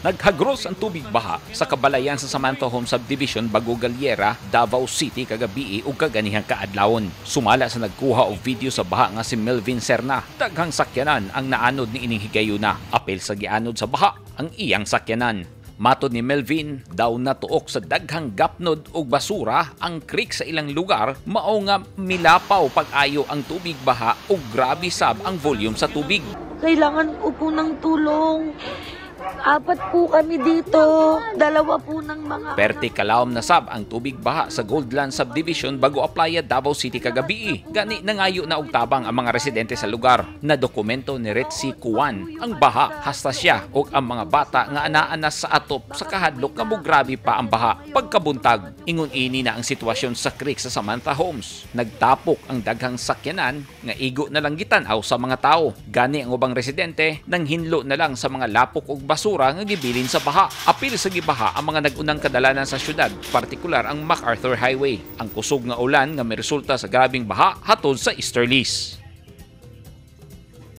Naghagros ang tubig baha sa kabalayan sa Samantha Home Subdivision, Bago Galliera, Davao City kagabi ug kaganihang kaadlawon. Sumala sa nagkuha og video sa baha nga si Melvin Serna, daghang sakyanan ang naanod ni ining higayuna. Apil sa gianod sa baha ang iyang sakyanan. Matod ni Melvin, daw natuok sa daghang gapnod ug basura ang creek sa ilang lugar, mao nga milapaw pag-ayo ang tubig baha ug grabe sab ang volume sa tubig. Kailangan ko po ng tulong. 4 po kami dito. 2 po ng mga... Perti kalawom na sab ang tubig baha sa Goldland Subdivision, Bago Aplaya, Davao City kagabi. Gani nangayo na og tabang ang mga residente sa lugar. Na dokumento ni Retsi Kuwan ang baha hasta siya ug ang mga bata nga anaanas sa atop sa kahadlok nga grabe pa ang baha. Pagkabuntag, ingon ini na ang sitwasyon sa creek sa Samantha Homes. Nagtapok ang daghang sakyanan nga igo na lang gitan-aw sa mga tao. Gani ang ubang residente nang hinlo na lang sa mga lapok ug basura nga gibilin sa baha. Apil sa gibaha ang mga nag-unang kadalanan sa syudad, partikular ang MacArthur Highway. Ang kusog nga ulan nga may resulta sa grabing baha hatod sa Easterlies.